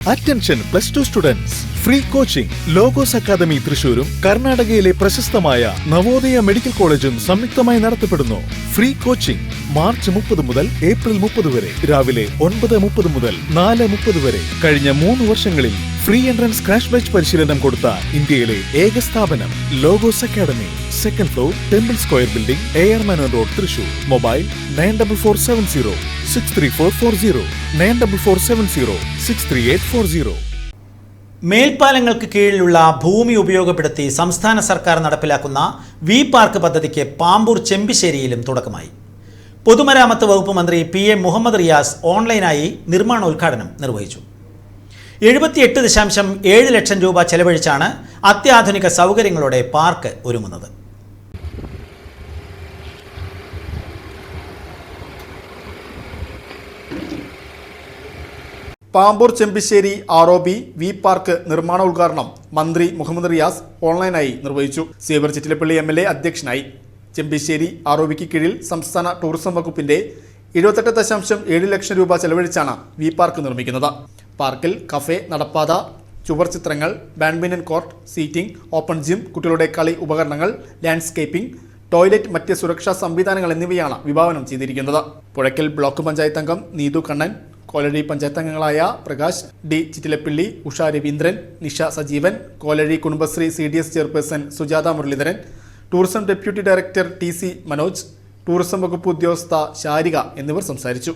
Attention +2 students. Free coaching. Logos Academy തൃശൂരും കർണാടകയിലെ പ്രശസ്തമായ Navodaya medical കോളേജും സംയുക്തമായി നടത്തപ്പെടുന്നു. ഫ്രീ കോച്ചിംഗ് മാർച്ച് 30 മുതൽ ഏപ്രിൽ 30 വരെ രാവിലെ 9:30 മുതൽ 4:30 വരെ. കഴിഞ്ഞ 3 വർഷങ്ങളിൽ ഫ്രീ എൻട്രൻസ് ക്രാഷ് ബാച്ച് പരിശീലനം കൊടുത്ത ഇന്ത്യയിലെ ഏക സ്ഥാപനം logos academy. Second floor temple square building, AR Menon road, Thrissur. Mobile 9447 63440 9447 63840. മേൽപ്പാലങ്ങൾക്ക് കീഴിലുള്ള ഭൂമി ഉപയോഗപ്പെടുത്തി സംസ്ഥാന സർക്കാർ നടപ്പിലാക്കുന്ന വി പാർക്ക് പദ്ധതിക്ക് പാമ്പൂർ ചെമ്പിശ്ശേരിയിലും തുടക്കമായി. പൊതുമരാമത്ത് വകുപ്പ് മന്ത്രി PM മുഹമ്മദ് റിയാസ് ഓൺലൈനായി നിർമ്മാണോദ്ഘാടനം നിർവഹിച്ചു. 78.7 ലക്ഷം രൂപ ചെലവഴിച്ചാണ് അത്യാധുനിക സൗകര്യങ്ങളോടെ പാർക്ക് ഒരുങ്ങുന്നത്. Pampoor Chembissery ROB V park നിർമ്മാണ ഉദ്ഘാടനം മന്ത്രി മുഹമ്മദ് റിയാസ് ഓൺലൈനായി നിർവഹിച്ചു. സേവർ ചിറ്റിലപ്പള്ളി MLA അധ്യക്ഷനായി. ചെമ്പിശ്ശേരി ROBക്ക് കീഴിൽ സംസ്ഥാന ടൂറിസം വകുപ്പിന്റെ 78.7 ലക്ഷം രൂപ ചെലവഴിച്ചാണ് വി പാർക്ക് നിർമ്മിക്കുന്നത്. പാർക്കിൽ കഫേ, നടപ്പാത, ചുവർ ചിത്രങ്ങൾ, badminton court, seating, open gym, കുട്ടികളുടെ കളി ഉപകരണങ്ങൾ, ലാൻഡ്സ്കേപ്പിംഗ്, ടോയ്ലറ്റ്, മറ്റ് സുരക്ഷാ സംവിധാനങ്ങൾ എന്നിവയാണ് വിഭാവനം ചെയ്തിരിക്കുന്നത്. പുഴയ്ക്കൽ ബ്ലോക്ക് പഞ്ചായത്ത് അംഗം നീതു കണ്ണൻ, കോലഴി പഞ്ചായത്ത് അംഗങ്ങളായ Prakash D. Chittilappilly, Usha Raveendran, Nisha Sajeevan, Kolazhy Kudumbashree CDS chairperson Sujatha Muraleedharan, tourism deputy director TC Manoj, tourism വകുപ്പ് ഉദ്യോഗസ്ഥ ശാരിക എന്നിവർ സംസാരിച്ചു.